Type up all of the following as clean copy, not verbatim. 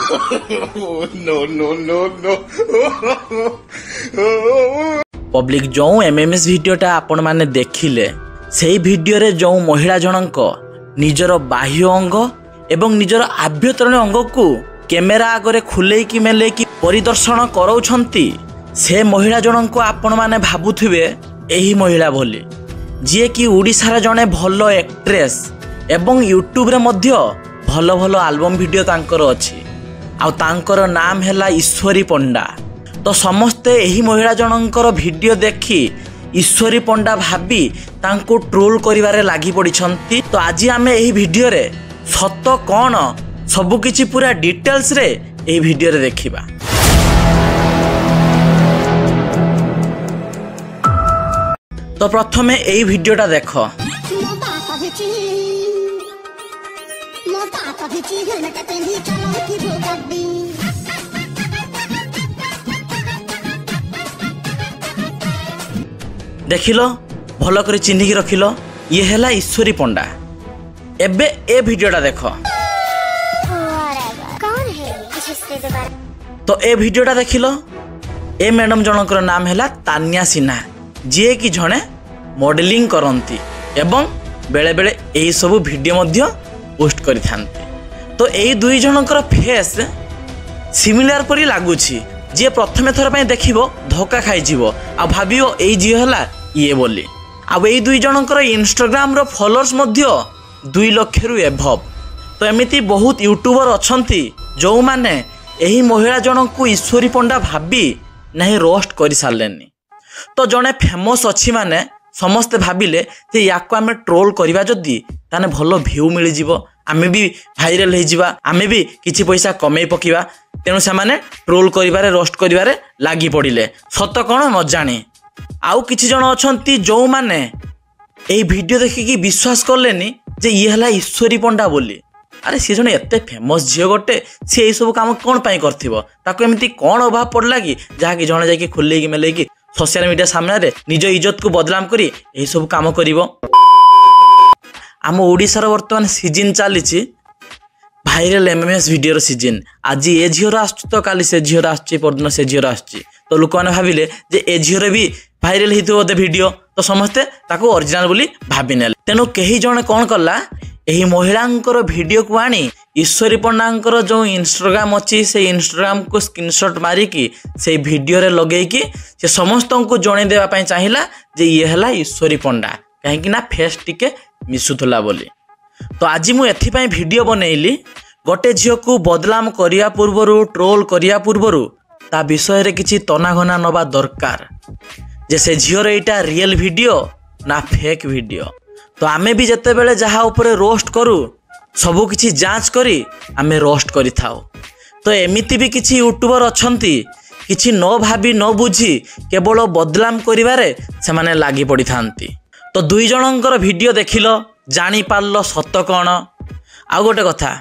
No, no, no, no. Public जो MMS भिडियोटा आपण माने देखिले सेही भिडियो रे जो महिला जनक निजर बाह्य अंग एवं निजर आभ्यंतरण अंग को कैमेरा आगरे खुलेकी मेलेकी परिदर्शन कराउछंती से महिला जनक को आपण माने भाबुथिबे एही महिला बोली जी कि ओडिशार जने भलो एक्ट्रेस एवं यूट्यूब रे मध्य भलो भलो एल्बम वीडियो तांकर अछि आ तांकर नाम हैला ईश्वरी पंडा। तो समस्ते एही महिला जनकर वीडियो देखी ईश्वरी पंडा भाबी तांको ट्रोल करिवारे लागि पड़िछंती। तो आज आमे एही वीडियो रे सत कोन सबु किछि पूरा डिटेल्स रे एही वीडियो रे देखिबा। तो प्रथमे एही वीडियोटा देख। देखिल भल कर चिन्हिकी रखिल ये हैला ईश्वरी पंडा। एबे ए वीडियोटा देख। तो ए वीडियोटा देखिल ए मैडम जनकर नाम हैला तान्या सिन्हा जी कि जड़े मॉडलिंग करती एवं बेले बेले यही सब वीडियो मध्य पोस्ट करिथांती। तो यही दुई जनकर फेस सिमिलर परी लागुछि जे प्रथमे थर पय देखिबो धोखा खाइजिवो आ भाबियो एई जी हला ये बोली। आ एई दुई जनकर इंस्टाग्राम रो फॉलोअर्स मध्य 2 लाख रु एभव। तो एमिति बहुत यूट्यूबर अछंती जो माने एही महिला जनक को ईश्वरी पंडा भाबी नहीं रोस्ट करि सारलेनी। तो जने फेमस अच्छी माने समस्ते भाविले जे याको आमे ट्रोल करिबा जदी ताने भलो व्यू मिल जिवो आमे भी भाइराल हो जावा आमे भी किछि पैसा कमे पकिबा तेणु से माने ट्रोल करिबारे रोस्ट करिबारे लागि पड़िले सत कोन न जाने। आउ किछि जण अछंती जो माने एही वीडियो देखिकी विश्वास करलेनी जे ये हला ईश्वरी पंडा बोली। अरे सी जने एते फेमस झियो गोटे सी एई सब काम कोन पई करथिबो ताको एमिति कोन अभाव पड़ला कि जहा कि जणे जाकी खुलेकी मेलेकी सोशल मीडिया सामने रे निज इज्जत को बदनाम करी एही सब काम करिवो। आम ओडिशार वर्तमान सीजन चली भाइराल एमएमएस वीडियो सीजन। आज ए झीर आस तो काली से झीर आसदिन से झीर आस तो लोक मैंने भाविले जे ए झीर भी भाइराल होते वीडियो तो समस्ते ताको ओरिजिनल बोली भाविने। तेणु कहीं जड़े कौन कला यही महिलांकर वीडियो को आनी ईश्वरी पंडांकर जो इंस्टाग्राम अच्छी से इंस्टाग्राम को स्क्रीनशॉट मारिकी से वीडियो रे लगेकी से समस्त को जणे देवा चाहिला जे ये हला ईश्वरी पंडा कहीं ना फेस टिके मिसुथला बोली। तो आज मु एथिपाई वीडियो बनैली गोटे झील को बदनाम करिया पूर्वरु ट्रोल करिया पूर्वरु ता विषय रे किछि तनाघना नबा दरकार जे से झील एटा रियल वीडियो ना फेक वीडियो। तो आमे भी जते बेले जहा ऊपर रोस्ट करू सबु किछि जांच करी आमे रोस्ट करि थाओ। तो एमिति भी किछि यूट्यूबर अछंती किछि न भाबी न बुझी केवल बदनाम करिवारे से माने लागि पड़ी थांती। तो दुई जनकर वीडियो देखिल जानी पारल सत कौन। आ गोटे कथा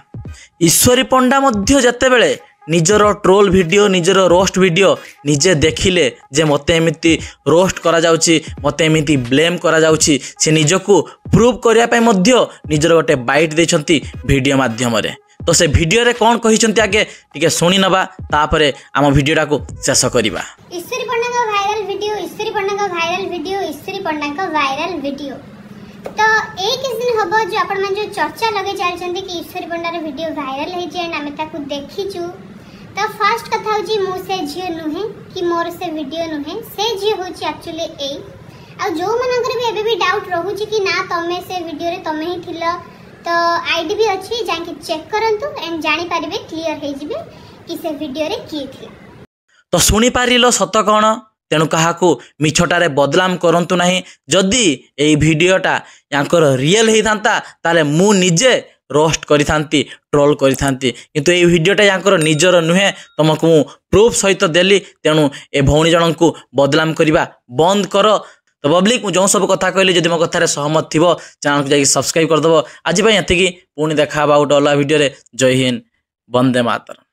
ईश्वरी पंडा मध्य जते बेले निजर ट्रोल वीडियो निजर रोस्ट वीडियो निजे देखिले जे मते एमिति रोस्ट करा जाउची मते एमिति ब्लेम करा जाउची से निजको प्रूव करिया पय मध्य निजर गोटे बाइट देछंती वीडियो माध्यम रे। तो से वीडियो रे कोन कहिसंती आगे टिके सुनी नबा तापरे आम वीडियोटा को शेष करिबा। ईश्वरी पंडा का वायरल वीडियो ईश्वरी पंडा का वायरल वीडियो ईश्वरी पंडा का वायरल वीडियो। तो एक दिन हबो जो आपण मन जो चर्चा लगे चलचंती कि ईश्वरी पंडा रे वीडियो वायरल हे जे आमे ताकू देखिचू। तो फर्स्ट कथा होची मु से झियो नुहे कि मोर से वीडियो नुहे से झियो होची एक्चुअली ए आ जो मनकर भी एबे भी डाउट रहूची कि ना तमे से वीडियो रे तमे ही थिलो तो आईडी भी अच्छी जाके चेक करंतु एंड जानि पारिबे क्लियर हे जिबे कि से वीडियो रे की थिला। तो सुनी पारिलो सत कोन तेणु काहाकू मिछटारे बदनाम करंतु नाही। जदि एई वीडियोटा यांकर रियल हे थांता ताले मु निजे रोस्ट करिथांती ट्रोल करिथांती किंतु ए वीडियोटा यांकर निजर नुहे तुमको मु प्रूफ सहित देली। तेणु ए भौणी जनक को बदनाम करबा बंद कर। तो पब्लिक मु जो सब कथा कहली जदि मो कथारे सहमत थिबो चैनल को जाके सब्सक्राइब कर दबो। आज पय एतिकी पुणी देखा बा गोटे अलग वीडियो रे। जय हिंद, वंदे मातरम।